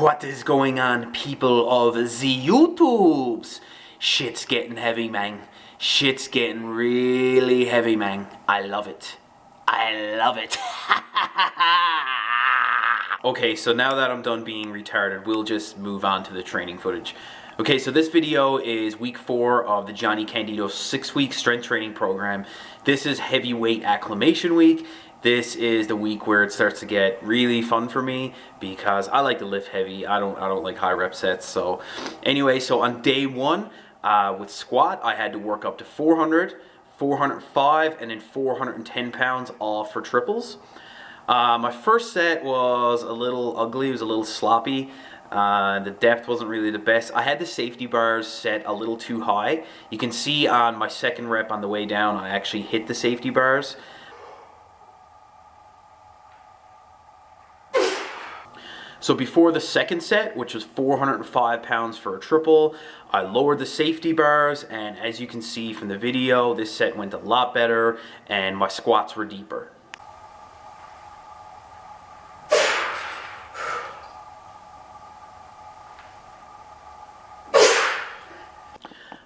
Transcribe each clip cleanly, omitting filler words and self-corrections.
What is going on, people of the YouTubes? Shit's getting heavy, man. Shit's getting really heavy, man. I love it. I love it. Okay, so now that I'm done being retarded, we'll just move on to the training footage. Okay, so this video is week 4 of the Johnny Candido 6-week strength training program. This is heavyweight acclimation week. This is the week where it starts to get really fun for me because I like to lift heavy. I don't like high rep sets. So anyway, so on day 1 with squat, I had to work up to 400, 405, and then 410 pounds, all for triples. My first set was a little ugly. It was a little sloppy. The depth wasn't really the best. I had the safety bars set a little too high. You can see on my second rep on the way down, I actually hit the safety bars. So before the second set, which was 405 pounds for a triple, I lowered the safety bars, and as you can see from the video, this set went a lot better and my squats were deeper.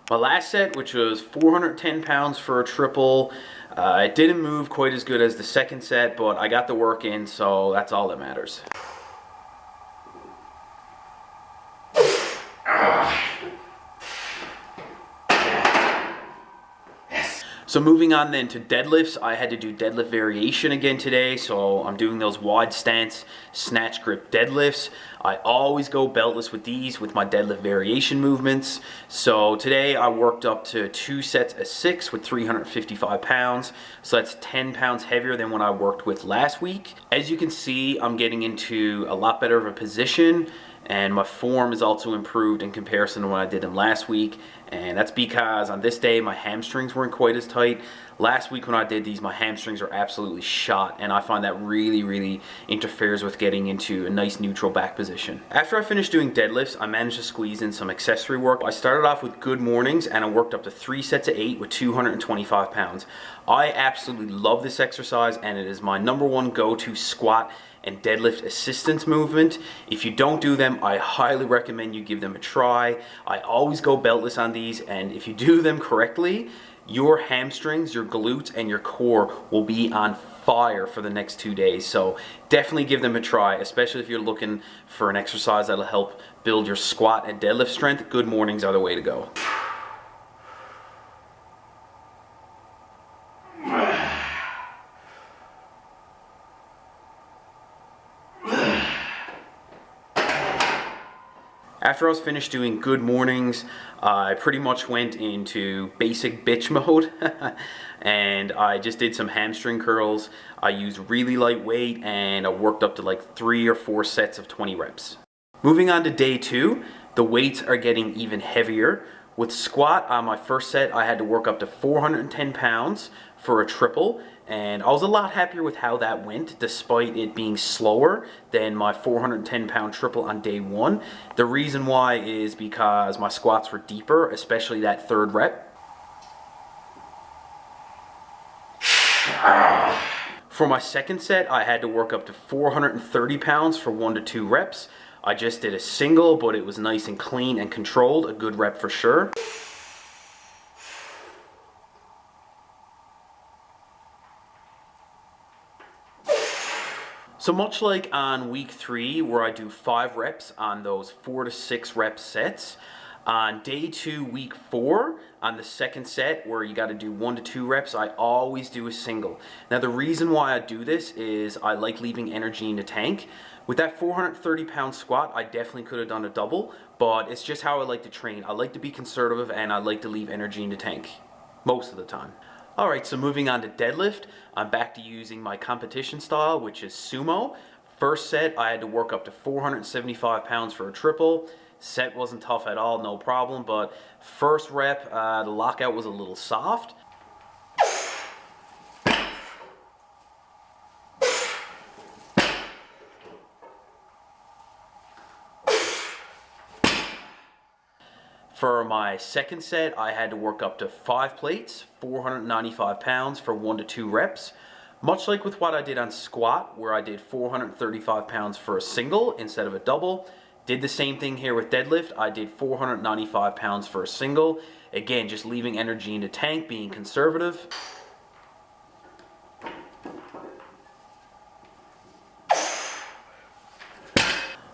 My last set, which was 410 pounds for a triple, it didn't move quite as good as the second set, but I got the work in, so that's all that matters. So moving on then to deadlifts, I had to do deadlift variation again today, so I'm doing those wide stance snatch grip deadlifts. I always go beltless with these with my deadlift variation movements. So today I worked up to 2 sets of 6 with 355 pounds, so that's 10 pounds heavier than what I worked with last week. As you can see, I'm getting into a lot better of a position, and my form is also improved in comparison to when I did them last week, and that's because on this day my hamstrings weren't quite as tight. Last week when I did these, my hamstrings are absolutely shot, and I find that really interferes with getting into a nice neutral back position. After I finished doing deadlifts, I managed to squeeze in some accessory work. I started off with good mornings, and I worked up to 3 sets of 8 with 225 pounds. I absolutely love this exercise, and it is my #1 go-to squat and deadlift assistance movement. If you don't do them, I highly recommend you give them a try. I always go beltless on these, and if you do them correctly, your hamstrings, your glutes, and your core will be on fire for the next 2 days. So definitely give them a try, especially if you're looking for an exercise that'll help build your squat and deadlift strength. Good mornings are the way to go. After I was finished doing good mornings, I pretty much went into basic bitch mode and I just did some hamstring curls. I used really light weight and I worked up to like 3 or 4 sets of 20 reps. Moving on to day 2, the weights are getting even heavier. With squat, on my first set, I had to work up to 410 pounds for a triple, and I was a lot happier with how that went, despite it being slower than my 410 pound triple on day 1. The reason why is because my squats were deeper, especially that 3rd rep. For my second set, I had to work up to 430 pounds for 1 to 2 reps. I just did a single, but it was nice and clean and controlled, a good rep for sure. So much like on week 3, where I do 5 reps on those 4 to 6 rep sets, on day 2, week 4, on the second set where you got to do 1 to 2 reps, I always do a single. Now the reason why I do this is I like leaving energy in the tank. With that 430 pound squat, I definitely could have done a double, but it's just how I like to train. I like to be conservative and I like to leave energy in the tank most of the time. Alright, so moving on to deadlift, I'm back to using my competition style, which is sumo. First set, I had to work up to 475 pounds for a triple. Set wasn't tough at all, no problem, but first rep, the lockout was a little soft. For my second set, I had to work up to 5 plates, 495 pounds for 1 to 2 reps. Much like with what I did on squat, where I did 435 pounds for a single instead of a double, Did the same thing here with deadlift. I did 495 pounds for a single. Again, just leaving energy in the tank, being conservative.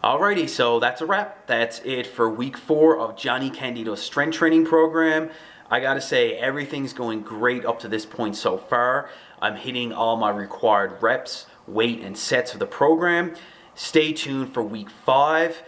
Alrighty, so that's a wrap. That's it for week 4 of Johnny Candido's strength training program. I gotta say, everything's going great up to this point so far. I'm hitting all my required reps, weight, and sets of the program. Stay tuned for week 5.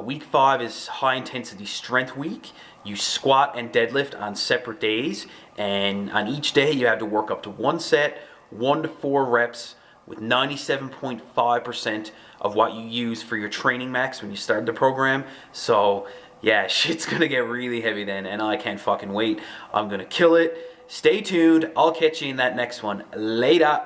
Week 5 is high intensity strength week. You squat and deadlift on separate days, and on each day you have to work up to 1 set, 1 to 4 reps, with 97.5% of what you use for your training max when you start the program. So yeah, shit's gonna get really heavy then, and I can't fucking wait. I'm gonna kill it. Stay tuned. I'll catch you in that next one. Later.